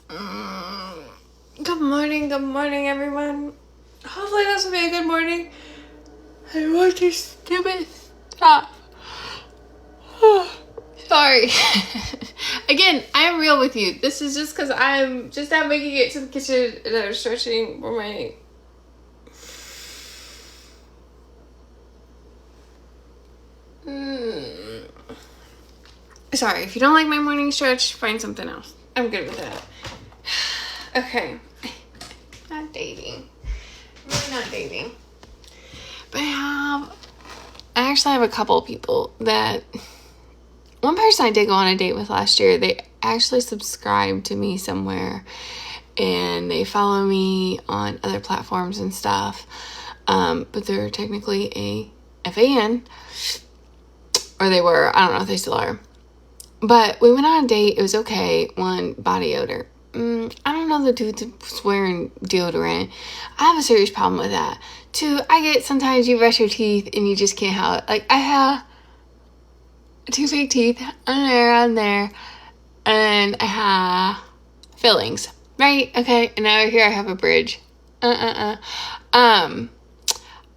Good morning, everyone. Hopefully this will be a good morning. I want to stupid stop. Sorry. Again, I am real with you. This is just because I'm just now making it to the kitchen and I'm stretching for my... Sorry, if you don't like my morning stretch, find something else. I'm good with that. Okay. Not dating. Really not dating. But I actually have a couple of people that... One person I did go on a date with last year, they actually subscribed to me somewhere. And they follow me on other platforms and stuff. But they're technically a FAN. Or they were. I don't know if they still are. But we went on a date. It was okay. One, body odor. I don't know the dudes wearing deodorant. I have a serious problem with that. Two, I get sometimes you brush your teeth and you just can't help it. Like, I have 2 fake teeth on there. And I have fillings. Right? Okay. And over here I have a bridge. I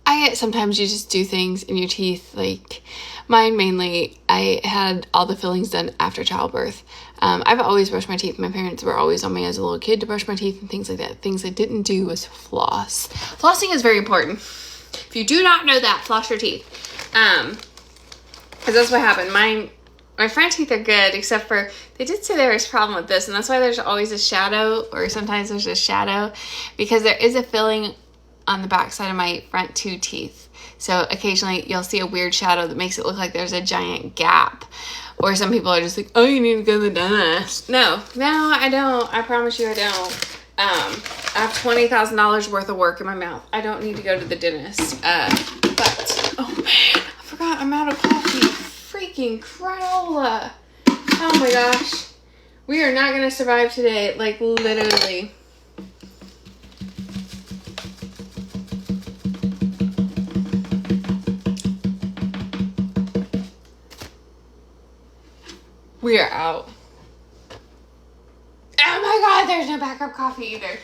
get sometimes you just do things in your teeth, like mine mainly, I had all the fillings done after childbirth. I've always brushed my teeth. My parents were always on me as a little kid to brush my teeth and things like that. Things I didn't do was floss. Flossing is very important. If you do not know that, floss your teeth. Because that's what happened. My front teeth are good, except for, they did say there was a problem with this, and that's why there's always a shadow, or sometimes there's a shadow, because there is a filling on the back side of my front 2 teeth. So occasionally you'll see a weird shadow that makes it look like there's a giant gap. Or some people are just like, oh, you need to go to the dentist. No, I don't. I promise you I don't. I have $20,000 worth of work in my mouth. I don't need to go to the dentist. But, oh man, I forgot I'm out of coffee. Freaking Crayola. Oh my gosh. We are not going to survive today. Like, literally. We are out. Oh my god, there's no backup coffee either.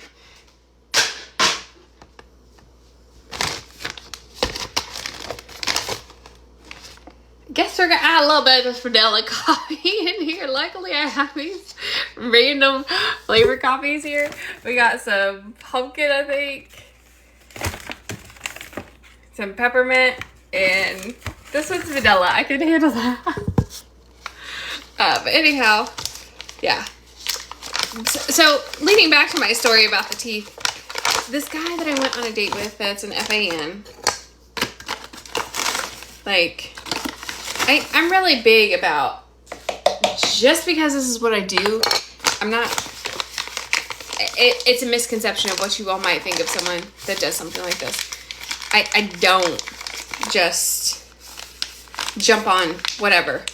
Guess we're gonna add a little bit of vanilla coffee in here. Luckily, I have these random flavor coffees here. We got some pumpkin, I think, some peppermint, and this one's vanilla. I can handle that. But anyhow, yeah. So, leading back to my story about the teeth, this guy that I went on a date with that's an FAN, like, I'm really big about, just because this is what I do, I'm not, it's a misconception of what you all might think of someone that does something like this. I don't just jump on whatever.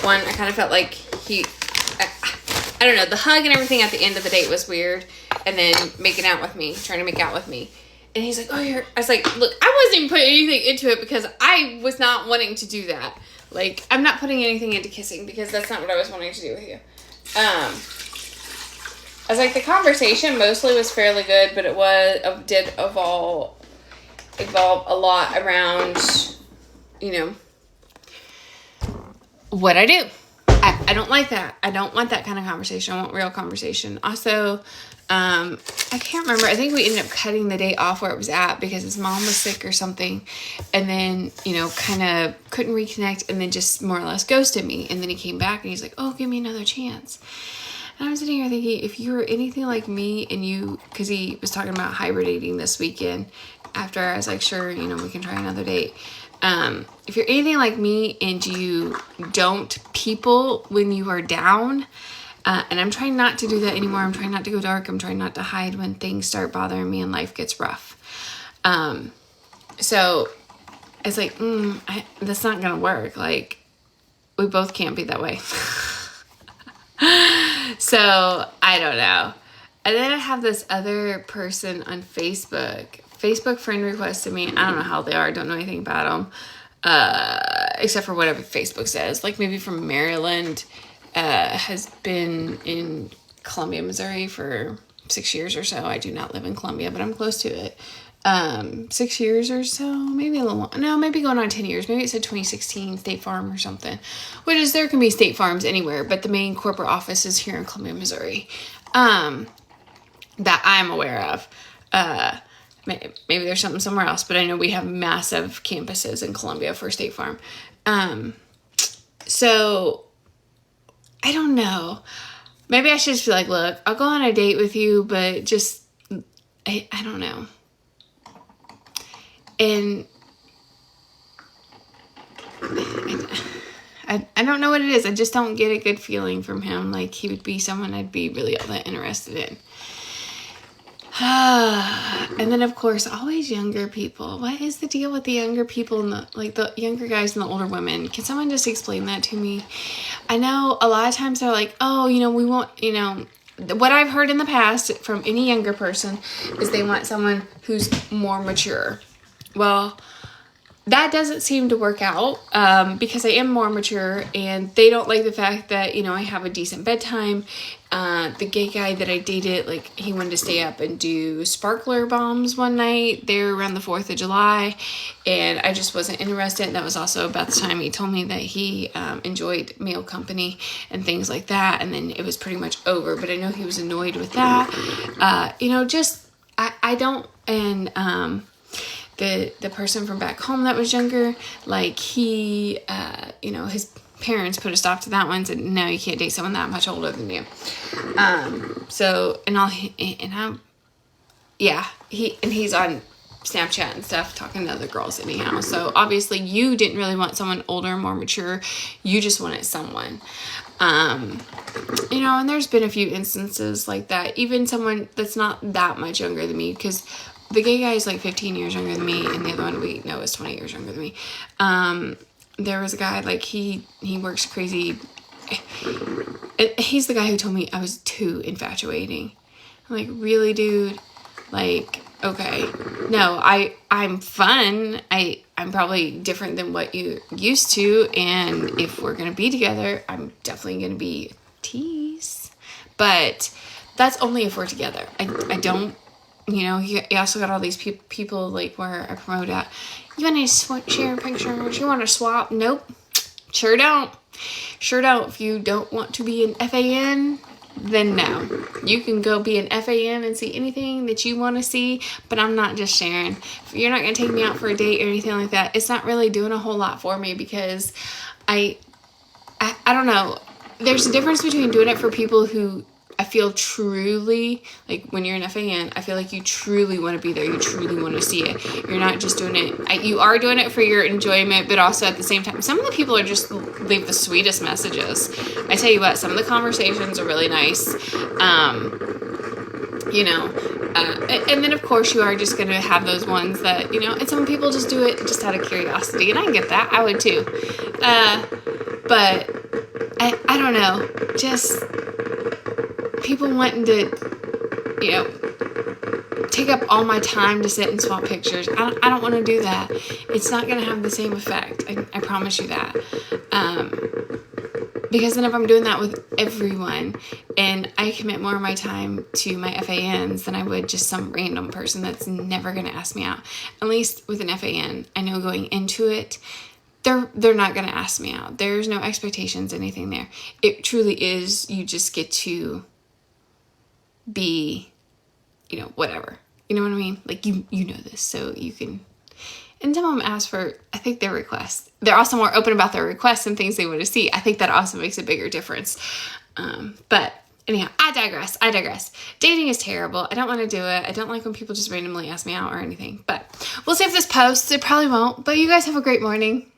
One, I kind of felt like I don't know, the hug and everything at the end of the date was weird. And then making out with me, trying to make out with me. And he's like, I was like, look, I wasn't even putting anything into it because I was not wanting to do that. Like, I'm not putting anything into kissing because that's not what I was wanting to do with you. I was like, the conversation mostly was fairly good, but it did evolve a lot around, what I do. I don't like that. I don't want that kind of conversation. I want real conversation. Also, I can't remember. I think we ended up cutting the date off where it was at because his mom was sick or something. And then, kind of couldn't reconnect and then just more or less ghosted me. And then he came back and he's like, oh, give me another chance. And I was sitting here thinking, if you were anything like me and because he was talking about hibernating this weekend after I was like, sure, we can try another date. If you're anything like me and you don't people when you are down, and I'm trying not to do that anymore. I'm trying not to go dark. I'm trying not to hide when things start bothering me and life gets rough. So it's like, that's not going to work. Like, we both can't be that way. So I don't know. And then I have this other person on Facebook friend requested me. I don't know how they are. I don't know anything about them. Except for whatever Facebook says. Like maybe from Maryland. has been in Columbia, Missouri for 6 years or so. I do not live in Columbia, but I'm close to it. 6 years or so, maybe a little more. No, maybe going on 10 years. Maybe it said 2016 State Farm or something. Which is, there can be State Farms anywhere, but the main corporate office is here in Columbia, Missouri. That I'm aware of. Maybe there's something somewhere else, but I know we have massive campuses in Columbia for State Farm. So I don't know. Maybe I should just be like, look, I'll go on a date with you, but just, I don't know. And I don't know what it is. I just don't get a good feeling from him. Like, he would be someone I'd be really all that interested in. And then, of course, always younger people. What is the deal with the younger people and the younger guys and the older women? Can someone just explain that to me? I know a lot of times they're like, oh, we want, what I've heard in the past from any younger person is they want someone who's more mature. Well, that doesn't seem to work out because I am more mature, and they don't like the fact that, I have a decent bedtime. The gay guy that I dated, he wanted to stay up and do sparkler bombs one night there around the 4th of July, and I just wasn't interested. That was also about the time he told me that he enjoyed male company and things like that, and then it was pretty much over, but I know he was annoyed with that. I don't, and the person from back home that was younger, he, his parents put a stop to that one, said, no, you can't date someone that much older than you. He's on Snapchat and stuff talking to other girls anyhow. So obviously you didn't really want someone older, more mature. You just wanted someone, and there's been a few instances like that. Even someone that's not that much younger than me, because the gay guy is 15 years younger than me, and the other one we know is 20 years younger than me. There was a guy, he works crazy. He's the guy who told me I was too infatuating. I'm like, really, dude? Okay. No, I'm fun. I'm probably different than what you're used to, and if we're going to be together, I'm definitely going to be tease. But that's only if we're together. I don't, you also got all these people, where I promote at, you want to share pictures, you want to swap? Nope. Sure don't. If you don't want to be an FAN, then no. You can go be an FAN and see anything that you want to see, but I'm not just sharing. If you're not going to take me out for a date or anything like that, it's not really doing a whole lot for me, because I don't know. There's a difference between doing it for people who I feel truly, when you're an FAN, I feel like you truly want to be there. You truly want to see it. You're not just doing it. You are doing it for your enjoyment, but also at the same time, some of the people are just leave the sweetest messages. I tell you what, some of the conversations are really nice. And then of course you are just going to have those ones that, and some people just do it just out of curiosity, and I get that. I would too. But I don't know, just people wanting to, take up all my time to sit and swap pictures. I don't want to do that. It's not going to have the same effect. I promise you that. Because then if I'm doing that with everyone, and I commit more of my time to my FANs than I would just some random person that's never going to ask me out. At least with an FAN, I know going into it, they're not going to ask me out. There's no expectations, anything there. It truly is, you just get to be, whatever. You know what I mean? You know this, so you can. And some of them ask for, I think, their requests. They're also more open about their requests and things they want to see. I think that also makes a bigger difference. But anyhow, I digress. Dating is terrible. I don't want to do it. I don't like when people just randomly ask me out or anything. But we'll see if this posts. It probably won't. But you guys have a great morning.